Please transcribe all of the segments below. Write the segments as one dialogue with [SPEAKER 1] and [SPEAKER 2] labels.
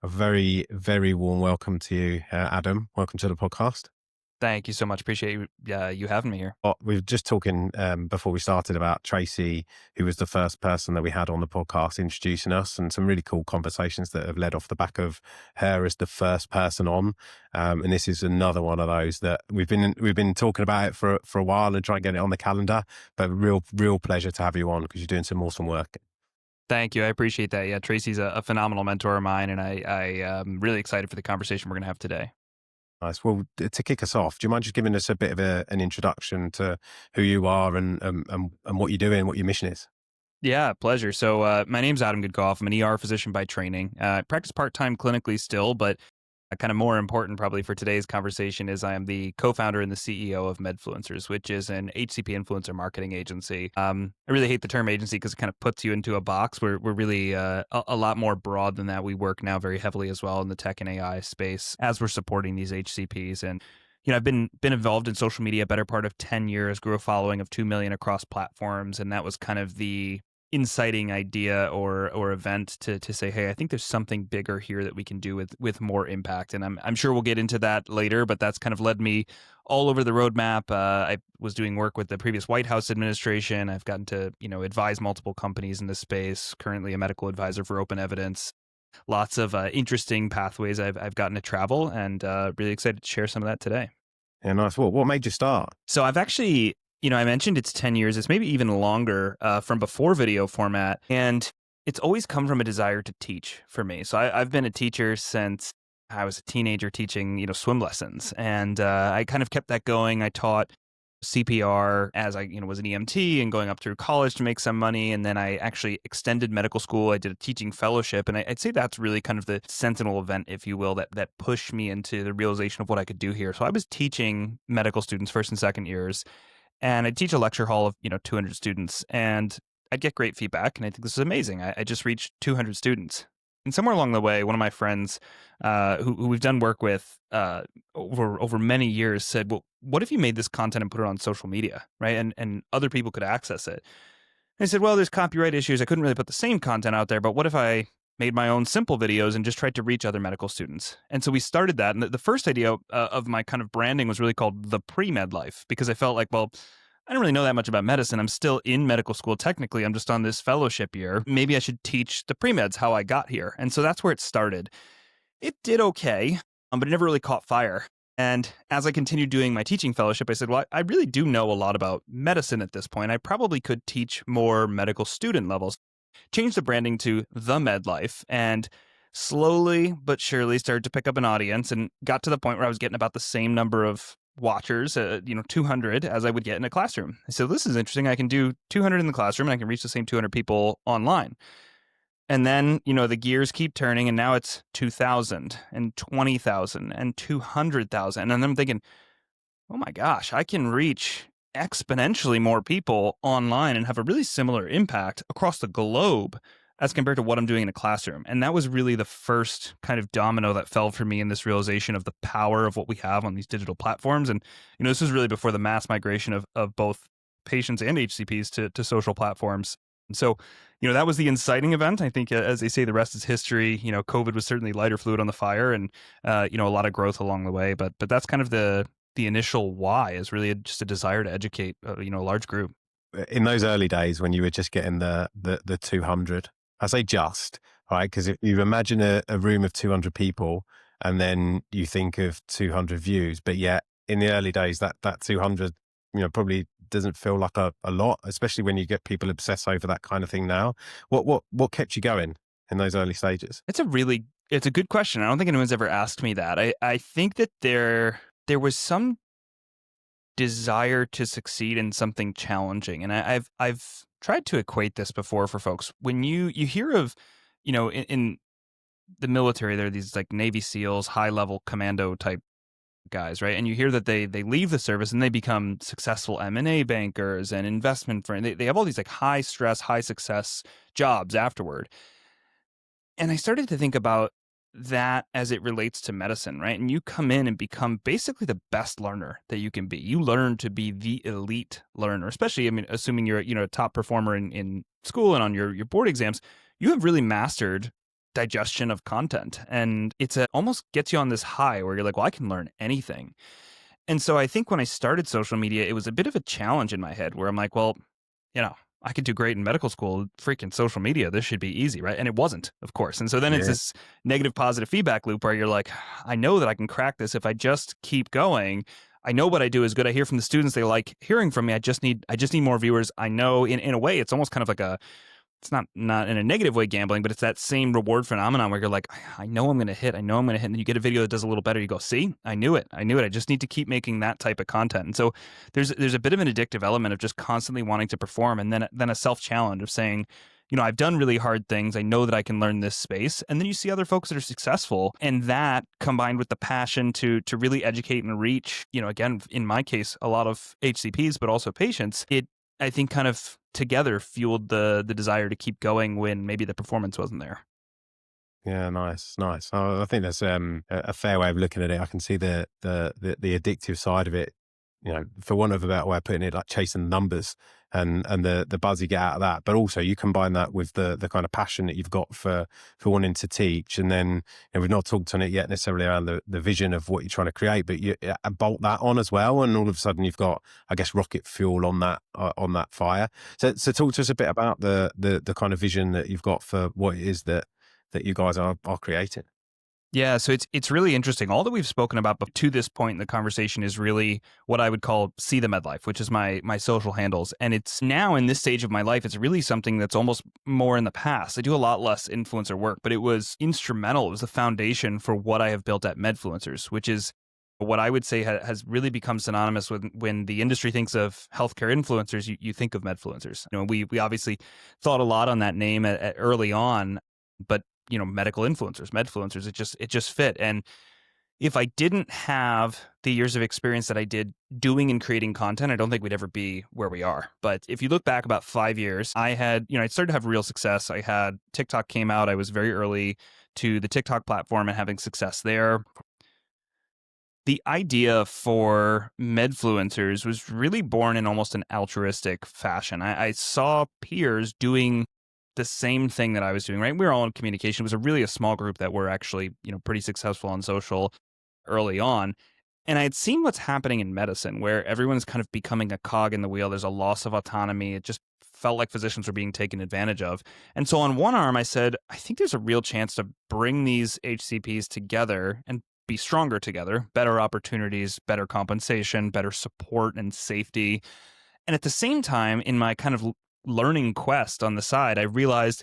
[SPEAKER 1] A very, very warm welcome to you, Adam. Welcome to the podcast.
[SPEAKER 2] Thank you so much. Appreciate you having me here.
[SPEAKER 1] We were just talking before we started about Tracy, who was the first person that we had on the podcast introducing us, and some really cool conversations that have led off the back of her as the first person on. And this is another one of those that we've been talking about it for a while and trying to get it on the calendar. But real pleasure to have you on because you're doing some awesome work.
[SPEAKER 2] Thank you. I appreciate that. Yeah, Tracy's a phenomenal mentor of mine, and I am really excited for the conversation we're going to have today.
[SPEAKER 1] Nice. Well, to kick us off, do you mind just giving us a bit of an introduction to who you are and what you're doing, what your mission is?
[SPEAKER 2] Yeah, pleasure. So my name's Adam Goodcoff. I'm an ER physician by training. I practice part-time clinically still, but kind of more important probably for today's conversation is I am the co-founder and the CEO of Medfluencers, which is an HCP influencer marketing agency. I really hate the term agency because it kind of puts you into a box. We're really a lot more broad than that. We work now very heavily as well in the tech and AI space as we're supporting these HCPs. And I've been involved in social media a better part of 10 years, grew a following of 2 million across platforms, and that was kind of the inciting idea or event to say, hey, I think there's something bigger here that we can do with more impact. And I'm sure we'll get into that later, but that's kind of led me all over the roadmap. I was doing work with the previous White House administration. I've gotten to, advise multiple companies in this space, currently a medical advisor for open evidence. Lots of interesting pathways I've gotten to travel, and really excited to share some of that today.
[SPEAKER 1] Yeah, nice. What made you start?
[SPEAKER 2] So I've actually, I mentioned it's 10 years. It's maybe even longer from before video format. And it's always come from a desire to teach for me. So I've been a teacher since I was a teenager teaching, swim lessons. And I kind of kept that going. I taught CPR as I, was an EMT and going up through college to make some money. And then I actually extended medical school. I did a teaching fellowship. And I'd say that's really kind of the sentinel event, if you will, that pushed me into the realization of what I could do here. So I was teaching medical students first and second years. And I teach a lecture hall of, 200 students, and I'd get great feedback. And I think this is amazing. I just reached 200 students. And somewhere along the way, one of my friends who we've done work with over many years said, well, what if you made this content and put it on social media, right? And other people could access it. And I said, well, there's copyright issues. I couldn't really put the same content out there, but what if I made my own simple videos and just tried to reach other medical students? And so we started that. And the first idea of my kind of branding was really called the pre-med life, because I felt like, well, I don't really know that much about medicine. I'm still in medical school. Technically, I'm just on this fellowship year. Maybe I should teach the pre-meds how I got here. And so that's where it started. It did okay, but it never really caught fire. And as I continued doing my teaching fellowship, I said, well, I really do know a lot about medicine at this point. I probably could teach more medical student levels. Changed the branding to The Med Life, and slowly but surely started to pick up an audience and got to the point where I was getting about the same number of watchers, 200 as I would get in a classroom. I said, this is interesting. I can do 200 in the classroom and I can reach the same 200 people online. And then, the gears keep turning, and now it's 2,000 and 20,000 and 200,000. And then I'm thinking, oh my gosh, I can reach exponentially more people online and have a really similar impact across the globe as compared to what I'm doing in a classroom. And that was really the first kind of domino that fell for me in this realization of the power of what we have on these digital platforms. And, this was really before the mass migration of both patients and HCPs to social platforms. And so, that was the inciting event. I think, as they say, the rest is history. COVID was certainly lighter fluid on the fire, and, a lot of growth along the way. But that's kind of the initial why, is really just a desire to educate, a large group.
[SPEAKER 1] In those early days when you were just getting the 200, I say just, right? Because if you imagine a room of 200 people and then you think of 200 views, but yet in the early days, that 200, probably doesn't feel like a lot, especially when you get people obsessed over that kind of thing now. What kept you going in those early stages?
[SPEAKER 2] It's a good question. I don't think anyone's ever asked me that. I think that there was some desire to succeed in something challenging. And I've tried to equate this before for folks. When you hear of, in the military, there are these like Navy SEALs, high level commando type guys, right? And you hear that they leave the service and they become successful M&A bankers and investment firms. They have all these like high stress, high success jobs afterward. And I started to think about that as it relates to medicine, right? And you come in and become basically the best learner that you can be. You learn to be the elite learner, especially, assuming you're, a top performer in school and on your board exams, you have really mastered digestion of content. And almost gets you on this high where you're like, well, I can learn anything. And so I think when I started social media, it was a bit of a challenge in my head where I'm like, well, you know, I could do great in medical school, freaking social media. This should be easy, right? And it wasn't, of course. And so then it's
[SPEAKER 1] Yeah.
[SPEAKER 2] this negative positive feedback loop where you're like, I know that I can crack this if I just keep going. I know what I do is good. I hear from the students they like hearing from me. I just need more viewers. I know in a way it's almost kind of like it's not in a negative way gambling, but it's that same reward phenomenon where you're like, I know I'm going to hit. I know I'm going to hit. And then you get a video that does a little better. You go, see, I knew it. I knew it. I just need to keep making that type of content. And so there's a bit of an addictive element of just constantly wanting to perform, and then a self challenge of saying, I've done really hard things. I know that I can learn this space. And then you see other folks that are successful, and that combined with the passion to really educate and reach, again, in my case, a lot of HCPs, but also patients, I think kind of together fueled the desire to keep going when maybe the performance wasn't there.
[SPEAKER 1] Yeah, nice, nice. I think that's a fair way of looking at it. I can see the addictive side of it. For want of a better way of putting it, like chasing numbers and the buzz you get out of that. But also you combine that with the kind of passion that you've got for wanting to teach. And then we've not talked on it yet necessarily around the vision of what you're trying to create, but you bolt that on as well. And all of a sudden you've got, I guess, rocket fuel on that fire. So talk to us a bit about the kind of vision that you've got for what it is that you guys are creating.
[SPEAKER 2] Yeah, so it's really interesting. All that we've spoken about to this point in the conversation is really what I would call See the Med Life, which is my social handles. And it's now in this stage of my life, it's really something that's almost more in the past. I do a lot less influencer work, but it was instrumental. It was the foundation for what I have built at Medfluencers, which is what I would say has really become synonymous with when the industry thinks of healthcare influencers, you think of Medfluencers. We obviously thought a lot on that name at early on, but medical influencers, Medfluencers, it just fit. And if I didn't have the years of experience that I did doing and creating content, I don't think we'd ever be where we are. But if you look back about 5 years, I started to have real success. I had TikTok came out. I was very early to the TikTok platform and having success there. The idea for Medfluencers was really born in almost an altruistic fashion. I saw peers doing the same thing that I was doing, right? We were all in communication. It was really a small group that were actually, pretty successful on social early on. And I had seen what's happening in medicine where everyone's kind of becoming a cog in the wheel. There's a loss of autonomy. It just felt like physicians were being taken advantage of. And so on one arm, I said, I think there's a real chance to bring these HCPs together and be stronger together, better opportunities, better compensation, better support and safety. And at the same time, in my kind of learning quest on the side, I realized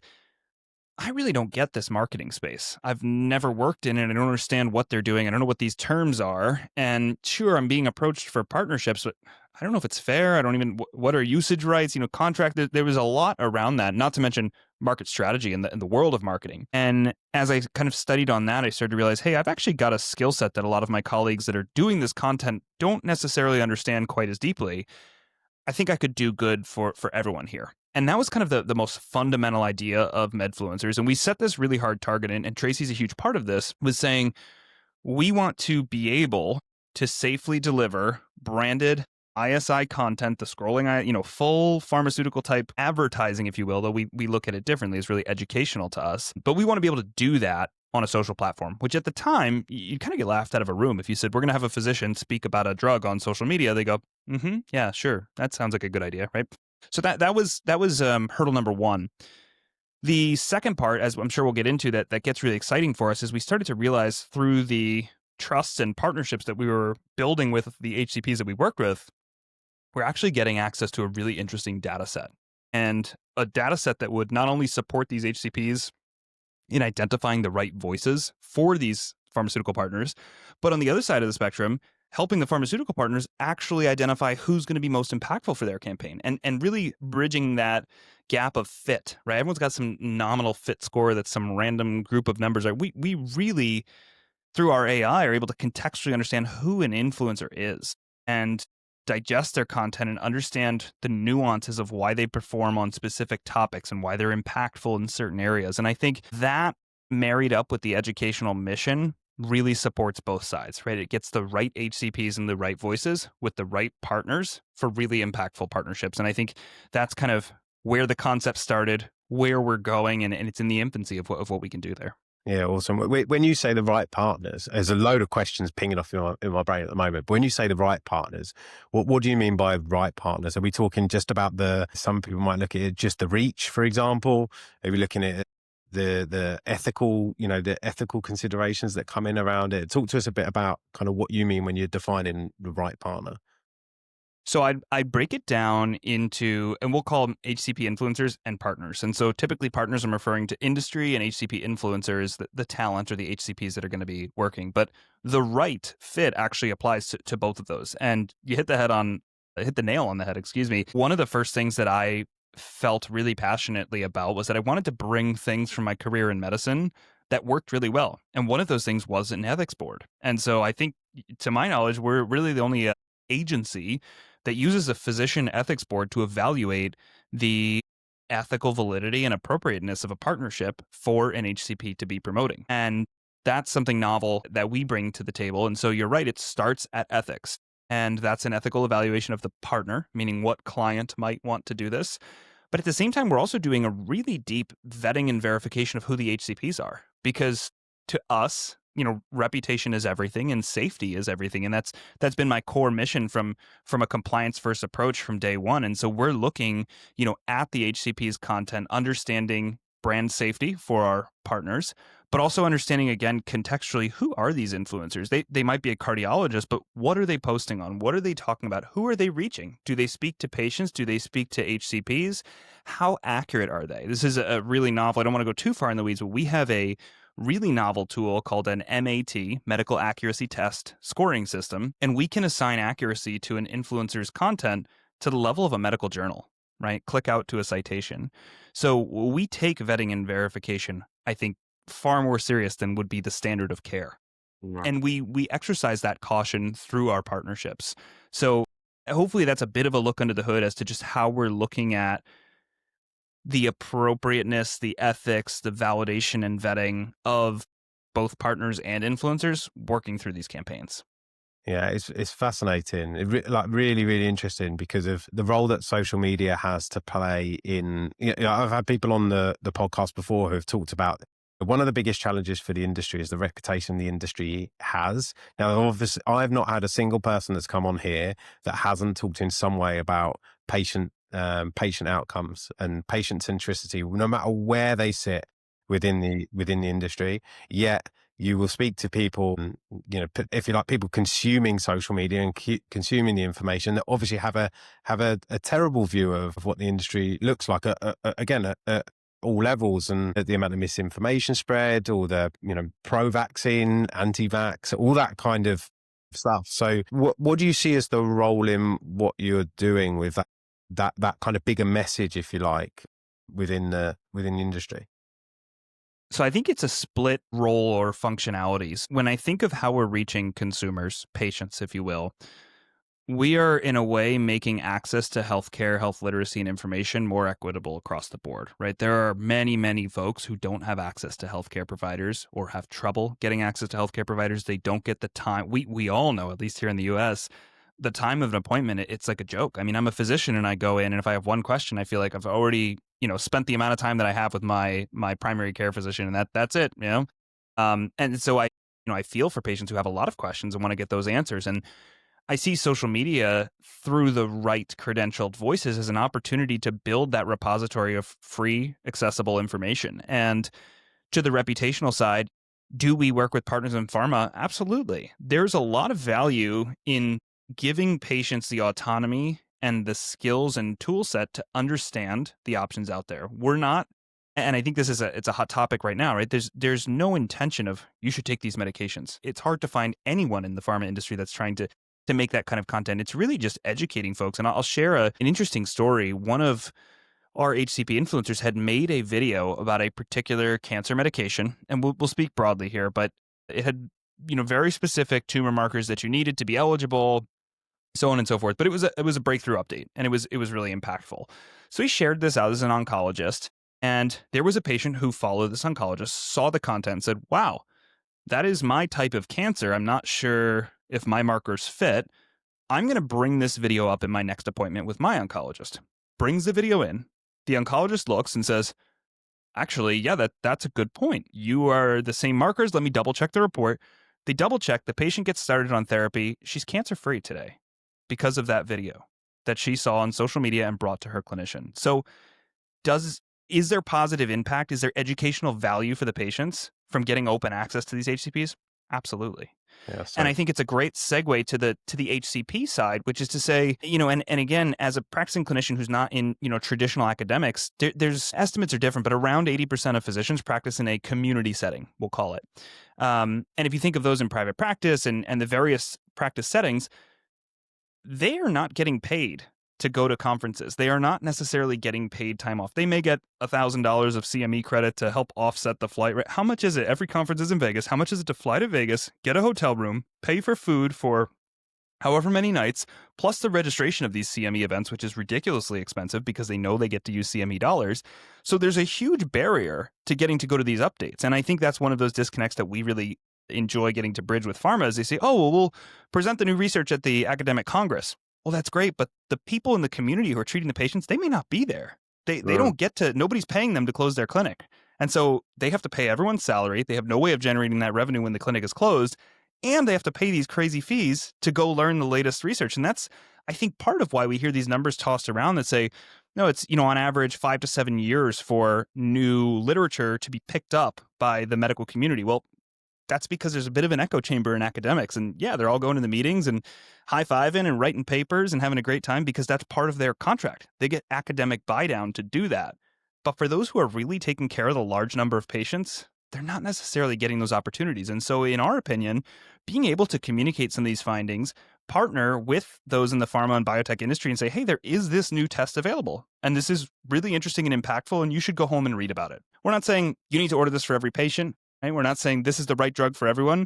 [SPEAKER 2] I really don't get this marketing space. I've never worked in it. I don't understand what they're doing. I don't know what these terms are. And sure, I'm being approached for partnerships, but I don't know if it's fair. I don't even, what are usage rights, contract. There was a lot around that, not to mention market strategy in the world of marketing. And as I kind of studied on that, I started to realize, hey, I've actually got a skill set that a lot of my colleagues that are doing this content don't necessarily understand quite as deeply. I think I could do good for everyone here. And that was kind of the most fundamental idea of Medfluencers. And we set this really hard target, and Tracy's a huge part of this, was saying, we want to be able to safely deliver branded ISI content, the scrolling, full pharmaceutical type advertising, if you will, though we look at it differently. It's really educational to us. But we want to be able to do that on a social platform, which at the time, you kind of get laughed out of a room. If you said, we're going to have a physician speak about a drug on social media, they go, yeah, sure. That sounds like a good idea, right? So that was hurdle number one. The second part, as I'm sure we'll get into, that gets really exciting for us, is we started to realize through the trusts and partnerships that we were building with the HCPs that we worked with, we're actually getting access to a really interesting data set. And a data set that would not only support these HCPs in identifying the right voices for these pharmaceutical partners, but on the other side of the spectrum, helping the pharmaceutical partners actually identify who's going to be most impactful for their campaign, and really bridging that gap of fit, right? Everyone's got some nominal fit score that's some random group of numbers. Right? We really, through our AI, are able to contextually understand who an influencer is and digest their content and understand the nuances of why they perform on specific topics and why they're impactful in certain areas. And I think that married up with the educational mission really supports both sides, right? It gets the right HCPs and the right voices with the right partners for really impactful partnerships. And I think that's kind of where the concept started, where we're going, and it's in the infancy of what we can do there.
[SPEAKER 1] Yeah, awesome. When you say the right partners, there's a load of questions pinging off in my brain at the moment. But when you say the right partners, what do you mean by right partners? Are we talking just about some people might look at it just the reach, for example? Are we looking at the ethical, the ethical considerations that come in around it? Talk to us a bit about kind of what you mean when you're defining the right partner.
[SPEAKER 2] So I'd break it down into, and we'll call them HCP influencers and partners. And so typically partners, I'm referring to industry, and HCP influencers, the talent or the HCPs that are going to be working. But the right fit actually applies to both of those. And you hit the nail on the head, excuse me. One of the first things that I felt really passionately about was that I wanted to bring things from my career in medicine that worked really well. And one of those things was an ethics board. And so I think, to my knowledge, we're really the only agency that uses a physician ethics board to evaluate the ethical validity and appropriateness of a partnership for an HCP to be promoting. And that's something novel that we bring to the table. And so you're right, it starts at ethics. And that's an ethical evaluation of the partner, meaning what client might want to do this. But at the same time, we're also doing a really deep vetting and verification of who the HCPs are. Because to us, reputation is everything and safety is everything. And that's been my core mission from a compliance first approach from day one. And so we're looking, at the HCP's content, understanding brand safety for our partners, but also understanding, again, contextually, who are these influencers? They might be a cardiologist, but what are they posting on? What are they talking about? Who are they reaching? Do they speak to patients? Do they speak to HCPs? How accurate are they? This is a really novel, I don't want to go too far in the weeds, but we have a really novel tool called an MAT, Medical Accuracy Test scoring system, and we can assign accuracy to an influencer's content to the level of a medical journal, right? Click out to a citation. So we take vetting and verification, I think, far more serious than would be the standard of care.
[SPEAKER 1] Right.
[SPEAKER 2] And we exercise that caution through our partnerships. So hopefully that's a bit of a look under the hood as to just how we're looking at the appropriateness, the ethics, the validation and vetting of both partners and influencers working through these campaigns.
[SPEAKER 1] Yeah, it's fascinating. Really, really interesting because of the role that social media has to play in. I've had people on the podcast before who have talked about one of the biggest challenges for the industry is the reputation the industry has. Now, obviously, I've not had a single person that's come on here that hasn't talked in some way about patient outcomes and patient centricity, no matter where they sit within the industry. Yet you will speak to people, if you like, people consuming social media and consuming the information that obviously have a terrible view of what the industry looks like. Again, at all levels, and the amount of misinformation spread, or the pro-vaccine, anti-vax, all that kind of stuff. So, what do you see as the role in what you're doing with that kind of bigger message, if you like, within the industry?
[SPEAKER 2] So I think it's a split role or functionalities. When I think of how we're reaching consumers, patients, if you will, we are in a way making access to healthcare, health literacy, and information more equitable across the board, right? There are many, many folks who don't have access to healthcare providers or have trouble getting access to healthcare providers. They don't get the time. We all know, at least here in the US, the time of an appointment, it's like a joke. I mean, I'm a physician and I go in, and if I have one question, I feel like I've already, spent the amount of time that I have with my primary care physician, and that's it, And so I feel for patients who have a lot of questions and want to get those answers. And I see social media through the right credentialed voices as an opportunity to build that repository of free, accessible information. And to the reputational side, do we work with partners in pharma? Absolutely. There's a lot of value in giving patients the autonomy and the skills and tool set to understand the options out there. We're not, and I think this is it's a hot topic right now, right? There's no intention of you should take these medications. It's hard to find anyone in the pharma industry that's trying to make that kind of content. It's really just educating folks. And I'll share an interesting story. One of our HCP influencers had made a video about a particular cancer medication, and we'll speak broadly here, but it had very specific tumor markers that you needed to be eligible, so on and so forth. But it was a breakthrough update, and it was really impactful. So he shared this out as an oncologist, and there was a patient who followed this oncologist, saw the content, and said, "Wow, that is my type of cancer. I'm not sure if my markers fit. I'm going to bring this video up in my next appointment with my oncologist." Brings the video in. The oncologist looks and says, Actually, yeah, that's a good point. You are the same markers. Let me double check the report. They double check. The patient gets started on therapy. She's cancer free today because of that video that she saw on social media and brought to her clinician. So, does is there positive impact? Is there educational value for the patients from getting open access to these HCPs? Absolutely.
[SPEAKER 1] Yeah,
[SPEAKER 2] And
[SPEAKER 1] so
[SPEAKER 2] I think it's a great segue to the HCP side, which is to say, and again, as a practicing clinician who's not in, traditional academics, there's estimates are different, but around 80% of physicians practice in a community setting, we'll call it. And if you think of those in private practice and the various practice settings, they are not getting paid to go to conferences. They are not necessarily getting paid time off. They may get $1,000 of CME credit to help offset the flight rate. How much is it? Every conference is in Vegas. How much is it to fly to Vegas, get a hotel room, pay for food for however many nights, plus the registration of these CME events, which is ridiculously expensive because they know they get to use CME dollars. So there's a huge barrier to getting to go to these updates. And I think that's one of those disconnects that we really enjoy getting to bridge with pharma is they say, oh, well, we'll present the new research at the academic congress. Well, that's great, but the people in the community who are treating the patients, they may not be there. They
[SPEAKER 1] mm,
[SPEAKER 2] don't get to, nobody's paying them to close their clinic. And so they have to pay everyone's salary. They have no way of generating that revenue when the clinic is closed. And they have to pay these crazy fees to go learn the latest research. And that's, I think, part of why we hear these numbers tossed around that say, no, it's, on average 5 to 7 years for new literature to be picked up by the medical community. Well, that's because there's a bit of an echo chamber in academics. And yeah, they're all going to the meetings and high-fiving and writing papers and having a great time because that's part of their contract. They get academic buy-down to do that. But for those who are really taking care of the large number of patients, they're not necessarily getting those opportunities. And so, in our opinion, being able to communicate some of these findings, partner with those in the pharma and biotech industry and say, hey, there is this new test available. And this is really interesting and impactful, and you should go home and read about it. We're not saying you need to order this for every patient. Right? We're not saying this is the right drug for everyone.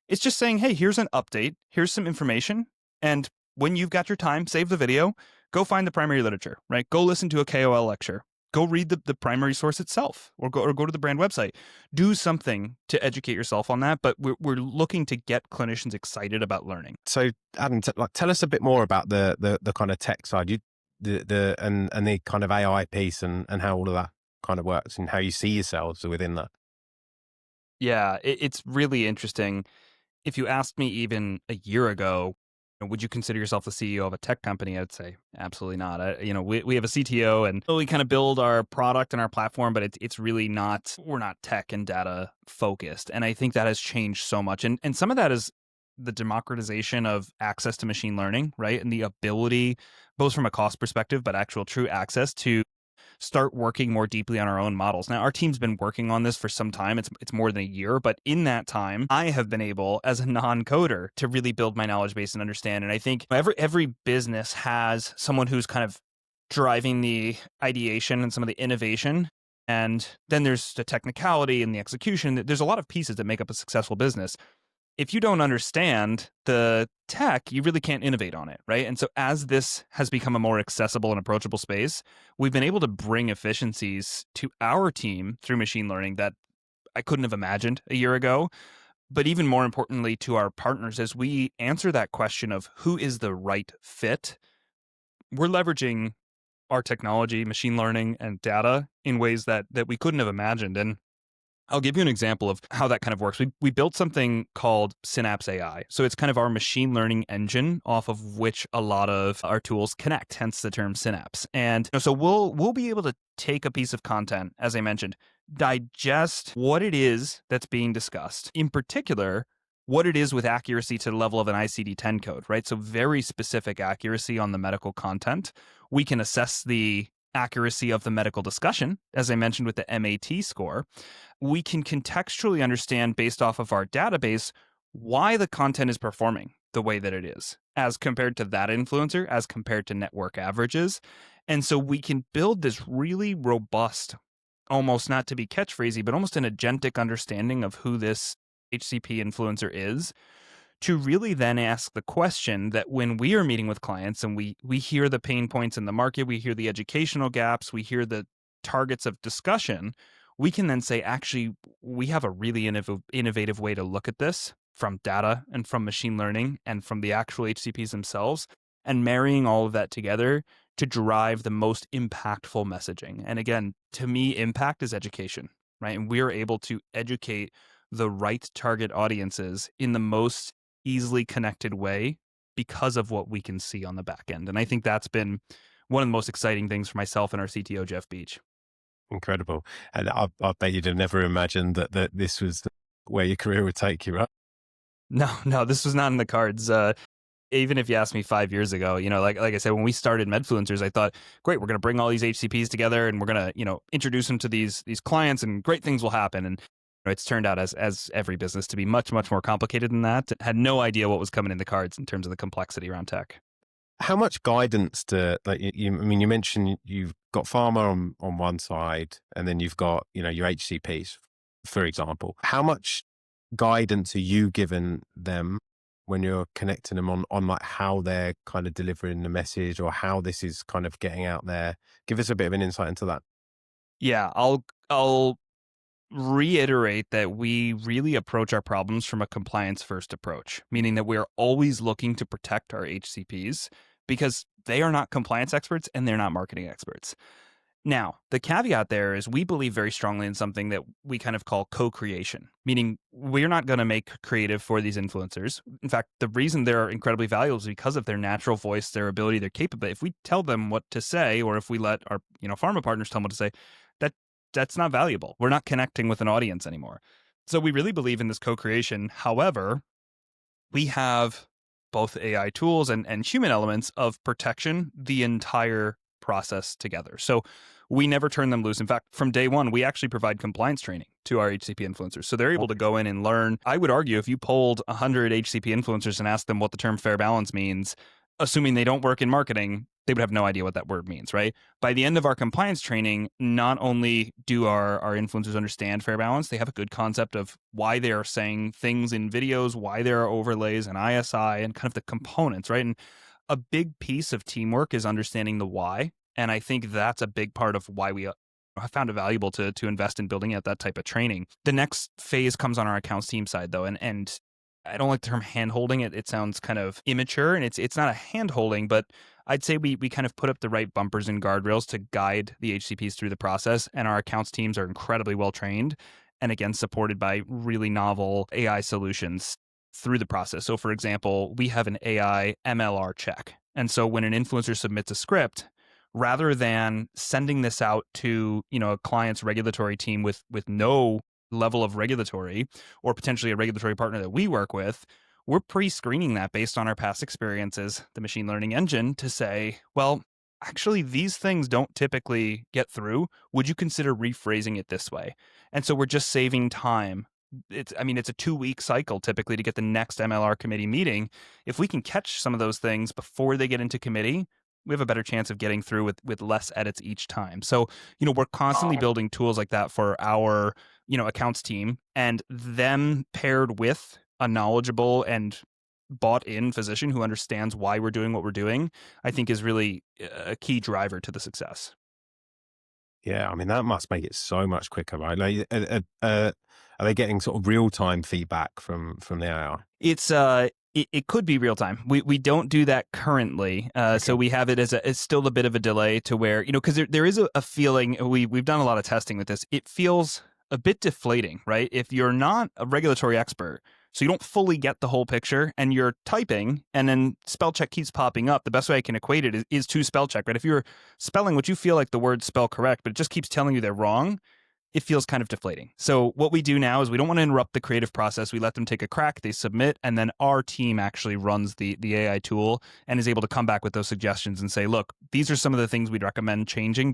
[SPEAKER 2] It's just saying, hey, here's an update. Here's some information. And when you've got your time, save the video, go find the primary literature, right? Go listen to a KOL lecture. Go read the primary source itself or go to the brand website. Do something to educate yourself on that. But we're looking to get clinicians excited about learning.
[SPEAKER 1] so Adam, tell us a bit more about the kind of tech side, and the kind of AI piece and how all of that kind of works and how you see yourselves within that.
[SPEAKER 2] Yeah, it's really interesting. If you asked me even a year ago, would you consider yourself the CEO of a tech company? I'd say absolutely not. We have a CTO and we kind of build our product and our platform, but it's really not, we're not tech and data focused. And I think that has changed so much. And some of that is the democratization of access to machine learning, right? And the ability, both from a cost perspective, but actual true access to start working more deeply on our own models. Now, our team's been working on this for some time. It's more than a year, but in that time, I have been able, as a non-coder, to really build my knowledge base and understand. And I think every business has someone who's kind of driving the ideation and some of the innovation. And then there's the technicality and the execution. There's a lot of pieces that make up a successful business. If you don't understand the tech, you really can't innovate on it, right? And so as this has become a more accessible and approachable space, we've been able to bring efficiencies to our team through machine learning that I couldn't have imagined a year ago. But even more importantly, to our partners, as we answer that question of who is the right fit, we're leveraging our technology, machine learning, and data in ways that we couldn't have imagined. And I'll give you an example of how that kind of works. We built something called Synapse AI. So it's kind of our machine learning engine off of which a lot of our tools connect, hence the term Synapse. And so we'll be able to take a piece of content, as I mentioned, digest what it is that's being discussed. In particular, what it is with accuracy to the level of an ICD-10 code, right? So very specific accuracy on the medical content. We can assess the accuracy of the medical discussion, as I mentioned with the MAT score. We can contextually understand based off of our database why the content is performing the way that it is as compared to that influencer, as compared to network averages. And so we can build this really robust, almost not to be catchphrasy, but almost an agentic understanding of who this HCP influencer is to really then ask the question that when we are meeting with clients and we hear the pain points in the market, we hear the educational gaps, we hear the targets of discussion, we can then say, actually, we have a really innovative way to look at this from data and from machine learning and from the actual HCPs themselves. and marrying all of that together to drive the most impactful messaging. And again, to me, impact is education, right? And we're able to educate the right target audiences in the most easily connected way because of what we can see on the back end. And I think that's been one of the most exciting things for myself and our CTO, Jeff Beach.
[SPEAKER 1] Incredible. And I bet you'd have never imagined that this was where your career would take you, right?
[SPEAKER 2] No, no, this was not in the cards. Even if you asked me 5 years ago, like I said, when we started Medfluencers, I thought, great, we're going to bring all these HCPs together and we're going to, introduce them to these clients and great things will happen. And it's turned out as every business to be much, much more complicated than that. Had no idea what was coming in the cards in terms of the complexity around tech.
[SPEAKER 1] How much guidance I mean, you mentioned you've got pharma on one side and then you've got, your HCPs, for example. How much guidance are you giving them when you're connecting them on like how they're kind of delivering the message or how this is kind of getting out there? Give us a bit of an insight into that.
[SPEAKER 2] Yeah, I'll reiterate that we really approach our problems from a compliance first approach, meaning that we're always looking to protect our HCPs because they are not compliance experts and they're not marketing experts. Now, the caveat there is we believe very strongly in something that we kind of call co-creation, meaning we're not going to make creative for these influencers. In fact, the reason they're incredibly valuable is because of their natural voice, their ability, their capability. If we tell them what to say, or if we let our pharma partners tell them what to say, that that's not valuable. We're not connecting with an audience anymore. So we really believe in this co-creation. However, we have both AI tools and human elements of protection the entire process together. So we never turn them loose. In fact, from day one, we actually provide compliance training to our HCP influencers. So they're able to go in and learn. I would argue if you polled 100 HCP influencers and asked them what the term fair balance means, assuming they don't work in marketing, they would have no idea what that word means, right? By the end of our compliance training, not only do our influencers understand fair balance, they have a good concept of why they are saying things in videos, why there are overlays and ISI and kind of the components, right? And a big piece of teamwork is understanding the why. And I think that's a big part of why we have found it valuable to invest in building out that type of training. The next phase comes on our accounts team side, though. And I don't like the term hand-holding. It sounds kind of immature, and it's not a hand-holding, but I'd say we kind of put up the right bumpers and guardrails to guide the HCPs through the process, and our accounts teams are incredibly well-trained and, again, supported by really novel AI solutions through the process. So, for example, we have an AI MLR check. And so when an influencer submits a script, rather than sending this out to, a client's regulatory team with no level of regulatory or potentially a regulatory partner that we work with, we're pre-screening that based on our past experiences, the machine learning engine, to say, well, actually, these things don't typically get through. Would you consider rephrasing it this way? And so we're just saving time. It's a 2-week cycle typically to get the next MLR committee meeting. If we can catch some of those things before they get into committee, we have a better chance of getting through with less edits each time. So, we're constantly building tools like that for our, accounts team, and them paired with a knowledgeable and bought in physician who understands why we're doing what we're doing, I think is really a key driver to the success.
[SPEAKER 1] Yeah, I mean, that must make it so much quicker, right? Like, are they getting sort of real-time feedback from the AI?
[SPEAKER 2] It could be real time. We don't do that currently, so
[SPEAKER 1] Okay.
[SPEAKER 2] we have it as it's still a bit of a delay to where because there is a feeling we've done a lot of testing with this. It feels a bit deflating, right? If you're not a regulatory expert, so you don't fully get the whole picture, and you're typing, and then spell check keeps popping up. The best way I can equate it is to spell check, right? If you're spelling what you feel like the words spell correct, but it just keeps telling you they're wrong, it feels kind of deflating. So what we do now is we don't want to interrupt the creative process. We let them take a crack, they submit, and then our team actually runs the AI tool and is able to come back with those suggestions and say, look, these are some of the things we'd recommend changing.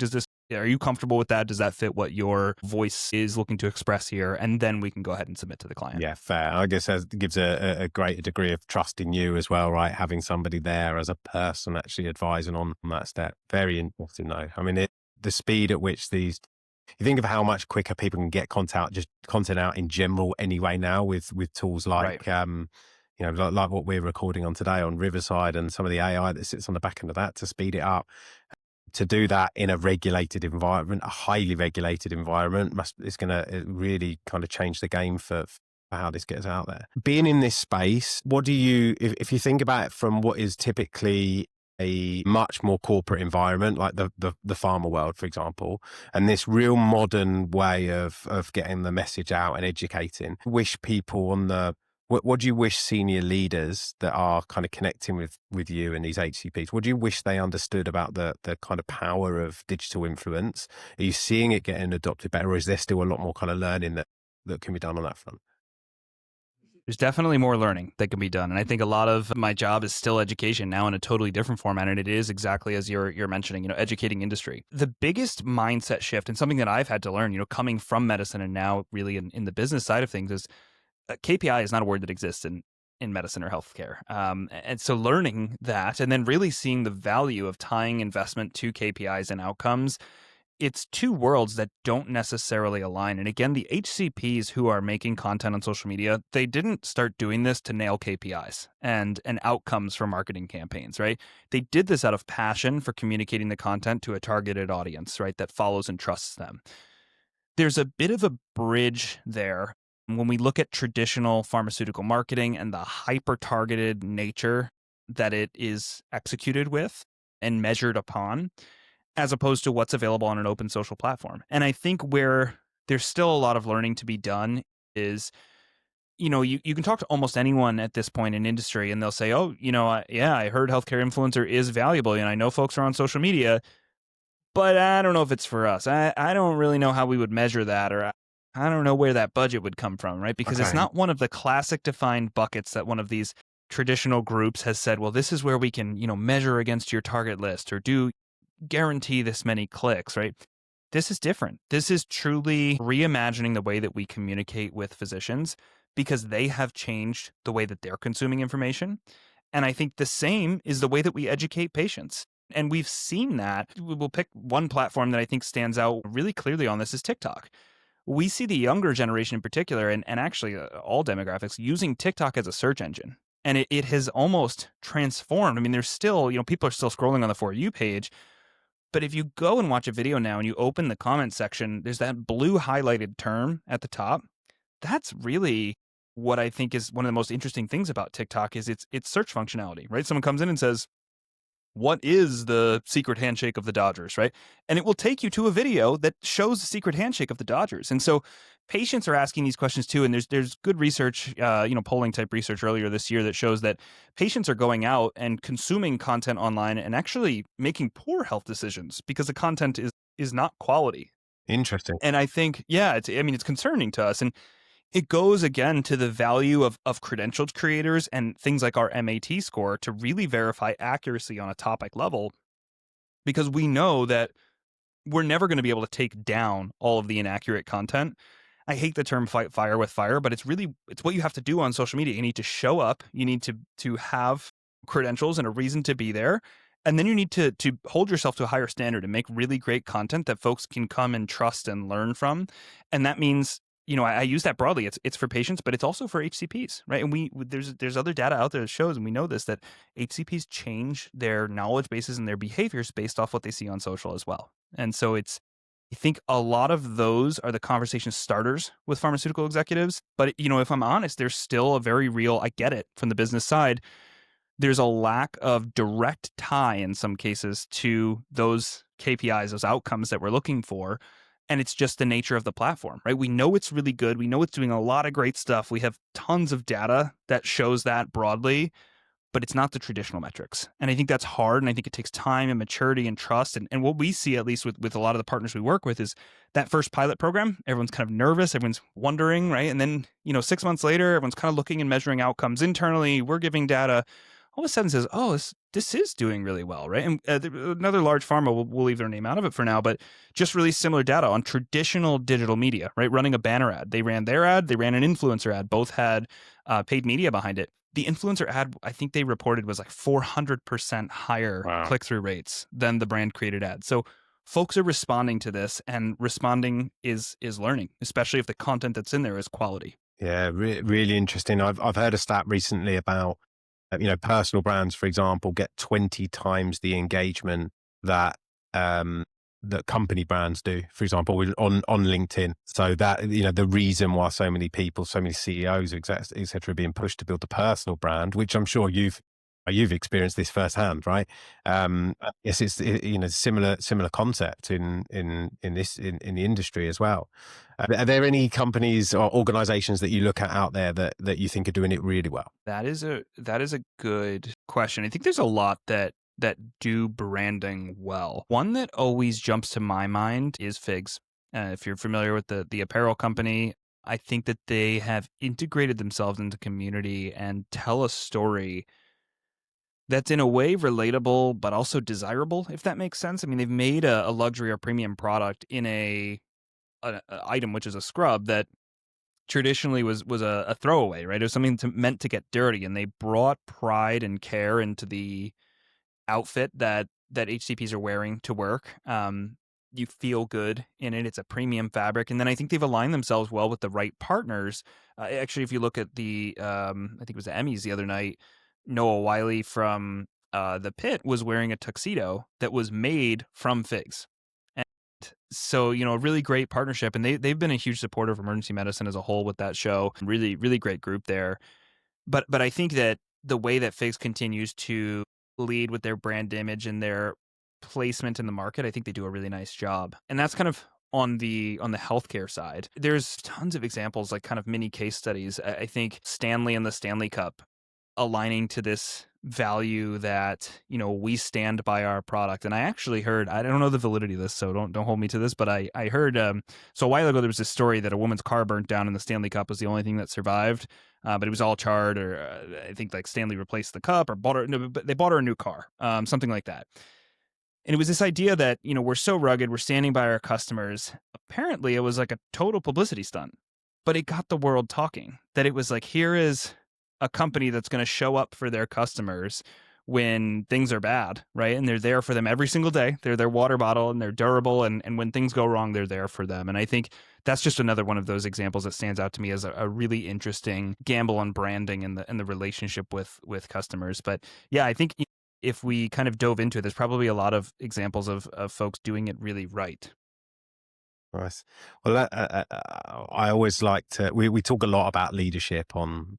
[SPEAKER 2] Are you comfortable with that? Does that fit what your voice is looking to express here? And then we can go ahead and submit to the client.
[SPEAKER 1] Yeah, fair. I guess that gives a greater degree of trust in you as well, right? Having somebody there as a person actually advising on that step. Very interesting, though. I mean, the speed at which you think of how much quicker people can get content out in general anyway now with tools like,
[SPEAKER 2] Right.
[SPEAKER 1] like what we're recording on today on Riverside and some of the AI that sits on the back end of that to speed it up. To do that in a regulated environment, a highly regulated environment, it's going to really kind of change the game for how this gets out there. Being in this space, what do you, if you think about it from what is typically a much more corporate environment, like the pharma world, for example, and this real modern way of getting the message out and educating. Wish people on the what do you wish senior leaders that are kind of connecting with you and these HCPs? What do you wish they understood about the kind of power of digital influence? Are you seeing it getting adopted better, or is there still a lot more kind of learning that can be done on that front?
[SPEAKER 2] There's definitely more learning that can be done. And I think a lot of my job is still education now in a totally different format. And it is exactly as you're mentioning, educating industry. The biggest mindset shift and something that I've had to learn, coming from medicine and now really in the business side of things is KPI is not a word that exists in medicine or healthcare. And so learning that and then really seeing the value of tying investment to KPIs and outcomes, it's two worlds that don't necessarily align. And again, the HCPs who are making content on social media, they didn't start doing this to nail KPIs and outcomes for marketing campaigns, right? They did this out of passion for communicating the content to a targeted audience, right, that follows and trusts them. There's a bit of a bridge there when we look at traditional pharmaceutical marketing and the hyper-targeted nature that it is executed with and measured upon, as opposed to what's available on an open social platform. And I think where there's still a lot of learning to be done is, you can talk to almost anyone at this point in industry and they'll say, oh, yeah, I heard healthcare influencer is valuable. And I know folks are on social media, but I don't know if it's for us. I don't really know how we would measure that, or I don't know where that budget would come from, right? Because it's
[SPEAKER 1] Okay.
[SPEAKER 2] not one of the classic defined buckets that one of these traditional groups has said, well, this is where we can, measure against your target list or do guarantee this many clicks, right? This is different. This is truly reimagining the way that we communicate with physicians because they have changed the way that they're consuming information. And I think the same is the way that we educate patients. And we've seen that. We'll pick one platform that I think stands out really clearly on this is TikTok. We see the younger generation in particular, and actually all demographics, using TikTok as a search engine. And it has almost transformed. I mean, there's still, people are still scrolling on the For You page, but if you go and watch a video now and you open the comment section, there's that blue highlighted term at the top. That's really what I think is one of the most interesting things about TikTok is its search functionality, right? Someone comes in and says, what is the secret handshake of the Dodgers, right? And it will take you to a video that shows the secret handshake of the Dodgers. And so patients are asking these questions too. And there's good research, polling type research earlier this year that shows that patients are going out and consuming content online and actually making poor health decisions because the content is not quality.
[SPEAKER 1] Interesting.
[SPEAKER 2] And I think, yeah, it's concerning to us. And it goes again to the value of credentialed creators and things like our MAT score to really verify accuracy on a topic level, because we know that we're never going to be able to take down all of the inaccurate content. I hate the term fight fire with fire, but it's what you have to do on social media. You need to show up, you need to have credentials and a reason to be there. And then you need to hold yourself to a higher standard and make really great content that folks can come and trust and learn from. And that means, I use that broadly. It's for patients, but it's also for HCPs, right? And there's other data out there that shows, and we know this, that HCPs change their knowledge bases and their behaviors based off what they see on social as well. And so I think a lot of those are the conversation starters with pharmaceutical executives. But, if I'm honest, there's still a very real, I get it from the business side, there's a lack of direct tie in some cases to those KPIs, those outcomes that we're looking for. And it's just the nature of the platform, right? We know it's really good. We know it's doing a lot of great stuff. We have tons of data that shows that broadly, but it's not the traditional metrics. And I think that's hard. And I think it takes time and maturity and trust. And what we see, at least with a lot of the partners we work with, is that first pilot program, everyone's kind of nervous, everyone's wondering, right? And then, 6 months later, everyone's kind of looking and measuring outcomes internally. We're giving data. All of a sudden says, oh, this is doing really well, right? And another large pharma, we'll leave their name out of it for now, but just released similar data on traditional digital media, right? Running a banner ad. They ran their ad, they ran an influencer ad. Both had paid media behind it. The influencer ad, I think they reported, was like 400% higher
[SPEAKER 1] Wow.
[SPEAKER 2] click-through rates than the brand created ad. So folks are responding to this, and responding is learning, especially if the content that's in there is quality.
[SPEAKER 1] Yeah, really interesting. I've heard a stat recently about personal brands, for example, get 20 times the engagement that that company brands do, for example, on LinkedIn. So that, the reason why so many people, so many CEOs, et cetera, are being pushed to build a personal brand, which I'm sure you've You've experienced this firsthand, right? Yes, similar concept in the industry as well. Are there any companies or organizations that you look at out there that you think are doing it really well?
[SPEAKER 2] That is a good question. I think there's a lot that do branding well. One that always jumps to my mind is Figs. If you're familiar with the apparel company, I think that they have integrated themselves into community and tell a story that's in a way relatable but also desirable, if that makes sense. I mean, they've made a luxury or premium product in a item which is a scrub that traditionally was a throwaway, right? It was something meant to get dirty, and they brought pride and care into the outfit that HCPs are wearing to work. You feel good in it. It's a premium fabric, and then I think they've aligned themselves well with the right partners. Actually, if you look at I think it was the Emmys the other night, Noah Wiley from the Pit was wearing a tuxedo that was made from figs. And so, a really great partnership, and they've been a huge supporter of emergency medicine as a whole with that show. Really, really great group there. But I think that the way that Figs continues to lead with their brand image and their placement in the market, I think they do a really nice job. And that's kind of on the healthcare side. There's tons of examples, like kind of mini case studies. I think Stanley and the Stanley Cup aligning to this value that we stand by our product. And I actually heard, I don't know the validity of this, so don't hold me to this, but I heard so a while ago there was this story that a woman's car burnt down and the Stanley Cup was the only thing that survived, but it was all charred, or I think like Stanley replaced the cup or bought her, no, but they bought her a new car, something like that. And it was this idea that, we're so rugged, we're standing by our customers. Apparently, it was like a total publicity stunt, but it got the world talking. That it was like, here is a company that's going to show up for their customers when things are bad, right? And they're there for them every single day. They're their water bottle, and they're durable. And when things go wrong, they're there for them. And I think that's just another one of those examples that stands out to me as a really interesting gamble on branding and the relationship with customers. But yeah, I think if we kind of dove into it, there's probably a lot of examples of folks doing it really right.
[SPEAKER 1] Nice. Well, I always like to. We talk a lot about leadership on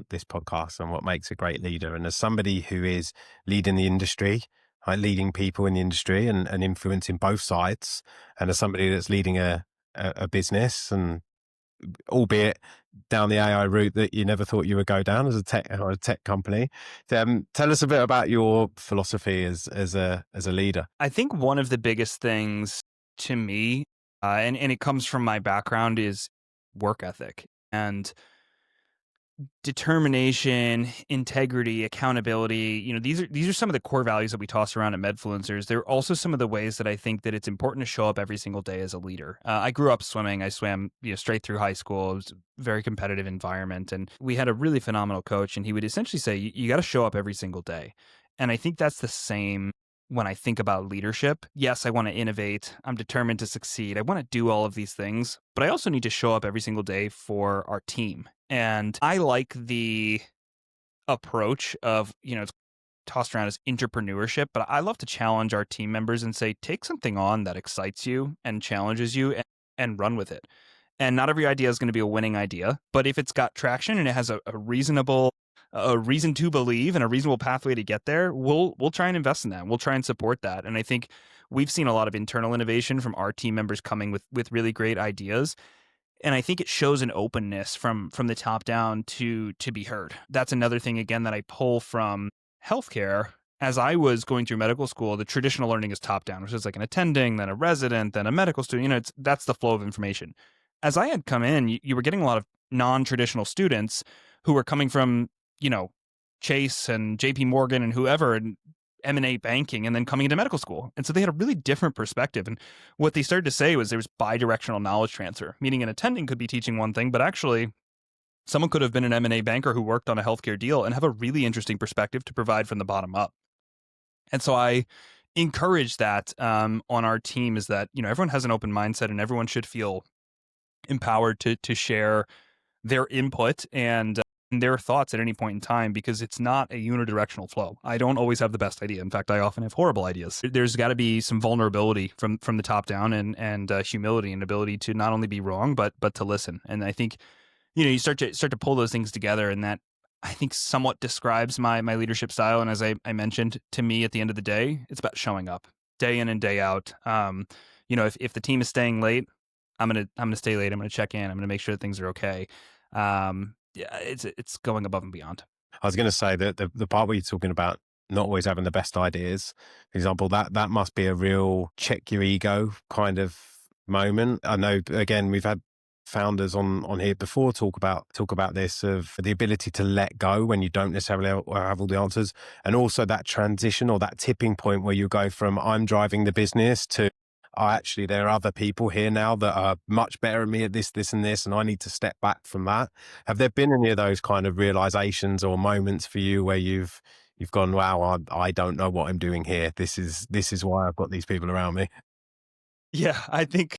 [SPEAKER 1] this podcast and what makes a great leader. And as somebody who is leading the industry, leading people in the industry and influencing both sides, and as somebody that's leading a business, and albeit down the AI route that you never thought you would go down as a tech company, tell us a bit about your philosophy as a leader.
[SPEAKER 2] I think one of the biggest things to me, and it comes from my background, is work ethic and determination, integrity, accountability. These are some of the core values that we toss around at Medfluencers. They're also some of the ways that I think that it's important to show up every single day as a leader. I grew up swimming. I swam straight through high school. It was a very competitive environment, and we had a really phenomenal coach, and he would essentially say, you got to show up every single day. And I think that's the same when I think about leadership. Yes, I want to innovate. I'm determined to succeed. I want to do all of these things, but I also need to show up every single day for our team. And I like the approach of, it's tossed around as entrepreneurship, but I love to challenge our team members and say, take something on that excites you and challenges you, and run with it. And not every idea is going to be a winning idea, but if it's got traction and it has a reason to believe and a reasonable pathway to get there, we'll try and invest in that. We'll try and support that. And I think we've seen a lot of internal innovation from our team members coming with really great ideas. And I think it shows an openness from the top down to be heard. That's another thing, again, that I pull from healthcare. As I was going through medical school, the traditional learning is top down, which is like an attending, then a resident, then a medical student. That's the flow of information. As I had come in, you were getting a lot of non-traditional students who were coming from, Chase and JP Morgan and whoever, and M&A banking, and then coming into medical school. And so they had a really different perspective. And what they started to say was there was bidirectional knowledge transfer, meaning an attending could be teaching one thing, but actually someone could have been an M&A banker who worked on a healthcare deal and have a really interesting perspective to provide from the bottom up. And so I encourage that on our team, is that, everyone has an open mindset and everyone should feel empowered to share their input and their thoughts at any point in time, because it's not a unidirectional flow. I don't always have the best idea. In fact, I often have horrible ideas. There's got to be some vulnerability from the top down, and humility and ability to not only be wrong, but to listen. And I think, you start to pull those things together, and that I think somewhat describes my leadership style. And as I mentioned, to me, at the end of the day, it's about showing up day in and day out. If the team is staying late, I'm gonna stay late. I'm gonna check in. I'm gonna make sure that things are okay. Yeah, it's going above and beyond.
[SPEAKER 1] I was going to say that the part where you're talking about not always having the best ideas, for example, that must be a real check your ego kind of moment. I know, again, we've had founders on here before talk about this, of the ability to let go when you don't necessarily have all the answers, and also that transition or that tipping point where you go from I'm driving the business to, oh, actually there are other people here now that are much better than me at this and this, and I need to step back from that. Have there been any of those kind of realizations or moments for you where you've gone, wow, I don't know what I'm doing here. This is why I've got these people around me.
[SPEAKER 2] Yeah, I think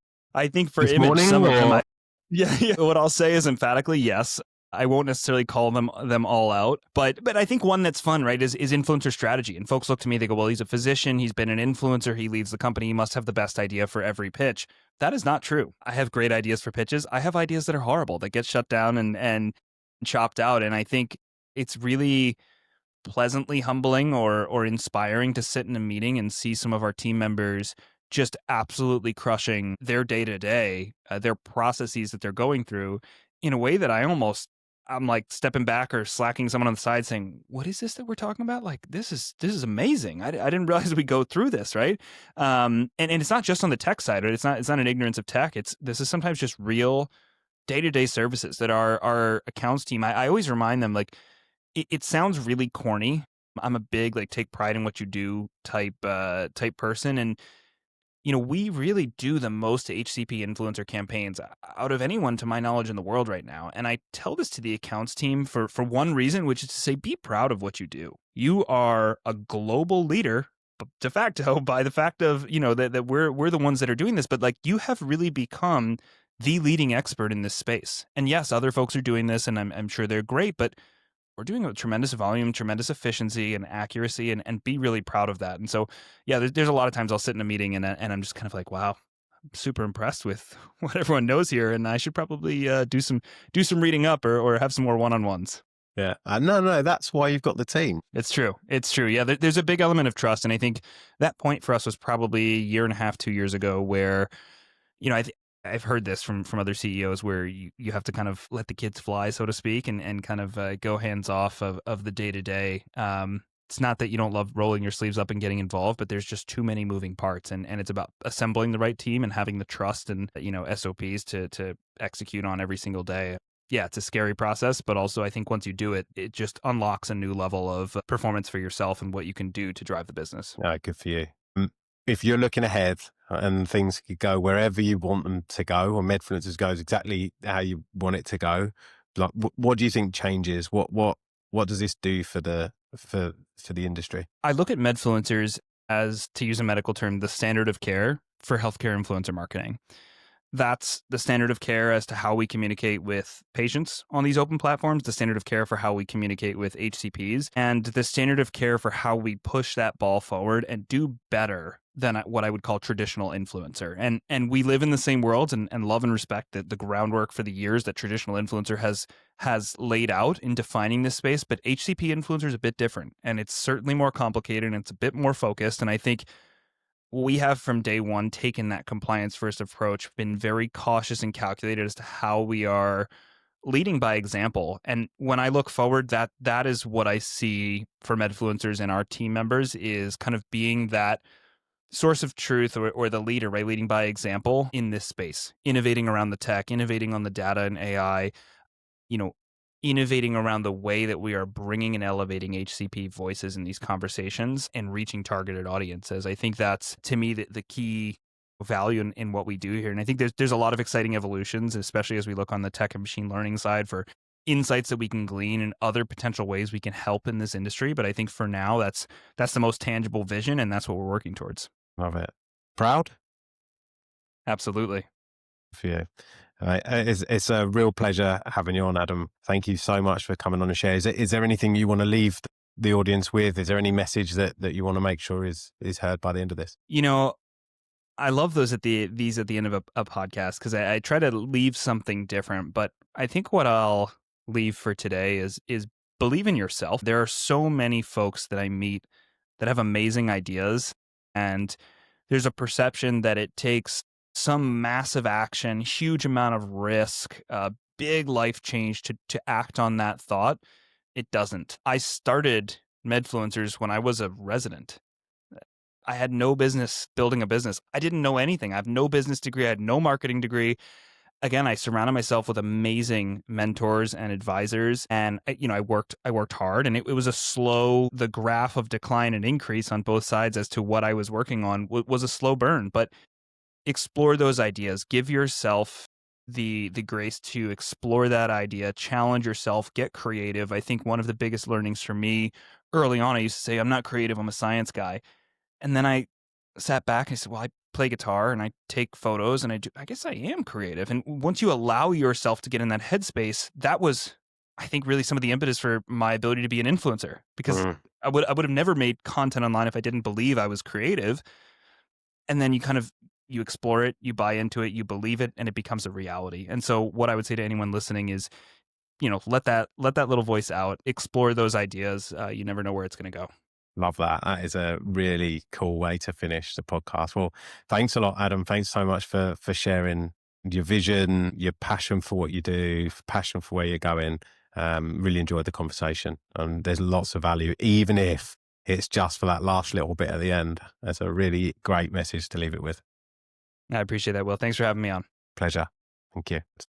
[SPEAKER 2] for
[SPEAKER 1] This
[SPEAKER 2] image,
[SPEAKER 1] morning
[SPEAKER 2] some of them,
[SPEAKER 1] or
[SPEAKER 2] yeah. What I'll say is emphatically yes. I won't necessarily call them all out, but I think one that's fun, right, is influencer strategy. And folks look to me, they go, well, he's a physician, he's been an influencer, he leads the company, he must have the best idea for every pitch. That is not true. I have great ideas for pitches. I have ideas that are horrible, that get shut down and chopped out. And I think it's really pleasantly humbling or inspiring to sit in a meeting and see some of our team members just absolutely crushing their day to day, their processes that they're going through in a way that I'm like stepping back or slacking someone on the side saying, what is this that we're talking about? Like, this is amazing. I didn't realize we go through this. Right. And it's not just on the tech side, right? It's not an ignorance of tech. This is sometimes just real day-to-day services that our accounts team, I always remind them, like, it sounds really corny. I'm a big like take pride in what you do type person, and we really do the most HCP influencer campaigns out of anyone to my knowledge in the world right now. And I tell this to the accounts team for one reason, which is to say, be proud of what you do. You are a global leader de facto by the fact of, that we're the ones that are doing this, but like you have really become the leading expert in this space. And yes, other folks are doing this and I'm sure they're great, but we're doing a tremendous volume, tremendous efficiency and accuracy, and be really proud of that. And so, yeah, there's a lot of times I'll sit in a meeting and I'm just kind of like, wow, I'm super impressed with what everyone knows here, and I should probably do some reading up or have some more one-on-ones.
[SPEAKER 1] yeah, no, that's why you've got the team.
[SPEAKER 2] It's true. It's true. Yeah, there's a big element of trust, and I think that point for us was probably a year and a half, 2 years ago, where I've heard this from other CEOs where you have to kind of let the kids fly, so to speak, and kind of go hands off of the day to day. It's not that you don't love rolling your sleeves up and getting involved, but there's just too many moving parts, and it's about assembling the right team and having the trust and SOPs to execute on every single day. Yeah, it's a scary process, but also I think once you do it, it just unlocks a new level of performance for yourself and what you can do to drive the business.
[SPEAKER 1] Good for you. If you're looking ahead and things could go wherever you want them to go, or Medfluencers goes exactly how you want it to go, like what do you think changes? What does this do for the industry?
[SPEAKER 2] I look at Medfluencers as, to use a medical term, the standard of care for healthcare influencer marketing. That's the standard of care as to how we communicate with patients on these open platforms, the standard of care for how we communicate with HCPs, and the standard of care for how we push that ball forward and do better than what I would call traditional influencer. And we live in the same world and love and respect the groundwork for the years that traditional influencer has laid out in defining this space. But HCP influencer is a bit different, and it's certainly more complicated and it's a bit more focused. And I think we have from day one taken that compliance first approach, been very cautious and calculated as to how we are leading by example. And when I look forward, that is what I see for Medfluencers and our team members, is kind of being that source of truth or the leader, right? Leading by example in this space, innovating around the tech, innovating on the data and AI, you know, innovating around the way that we are bringing and elevating HCP voices in these conversations and reaching targeted audiences. I think that's, to me, the key value in what we do here. And I think there's a lot of exciting evolutions, especially as we look on the tech and machine learning side, for insights that we can glean and other potential ways we can help in this industry. But I think for now, that's the most tangible vision, and that's what we're working towards.
[SPEAKER 1] Love it. Proud
[SPEAKER 2] Absolutely.
[SPEAKER 1] for you. It's a real pleasure having you on, Adam. Thank you so much for coming on and share. Is there anything you want to leave the audience with? Is there any message that you want to make sure is heard by the end of this?
[SPEAKER 2] I love these at the end of a podcast, because I try to leave something different. But I think what I'll leave for today is believe in yourself. There are so many folks that I meet that have amazing ideas, and there's a perception that it takes some massive action, huge amount of risk, big life change to act on that thought. It doesn't. I started Medfluencers when I was a resident. I had no business building a business. I didn't know anything. I have no business degree. I had no marketing degree. Again, I surrounded myself with amazing mentors and advisors, and I worked hard, and it was a slow. The graph of decline and increase on both sides as to what I was working on was a slow burn. But explore those ideas. Give yourself the grace to explore that idea. Challenge yourself. Get creative. I think one of the biggest learnings for me early on, I used to say, "I'm not creative. I'm a science guy." And then I sat back and I said, well, I play guitar and I take photos and I guess I am creative. And once you allow yourself to get in that headspace, that was, I think, really some of the impetus for my ability to be an influencer, because
[SPEAKER 1] Mm.
[SPEAKER 2] I would have never made content online if I didn't believe I was creative. And then you explore it, you buy into it, you believe it, and it becomes a reality. And so what I would say to anyone listening is, let that little voice out, explore those ideas. You never know where it's going to go.
[SPEAKER 1] Love that. That is a really cool way to finish the podcast. Well, thanks a lot, Adam. Thanks so much for sharing your vision, your passion for what you do, passion for where you're going. Really enjoyed the conversation. There's lots of value, even if it's just for that last little bit at the end. That's a really great message to leave it with.
[SPEAKER 2] I appreciate that, Will. Thanks for having me on.
[SPEAKER 1] Pleasure. Thank you.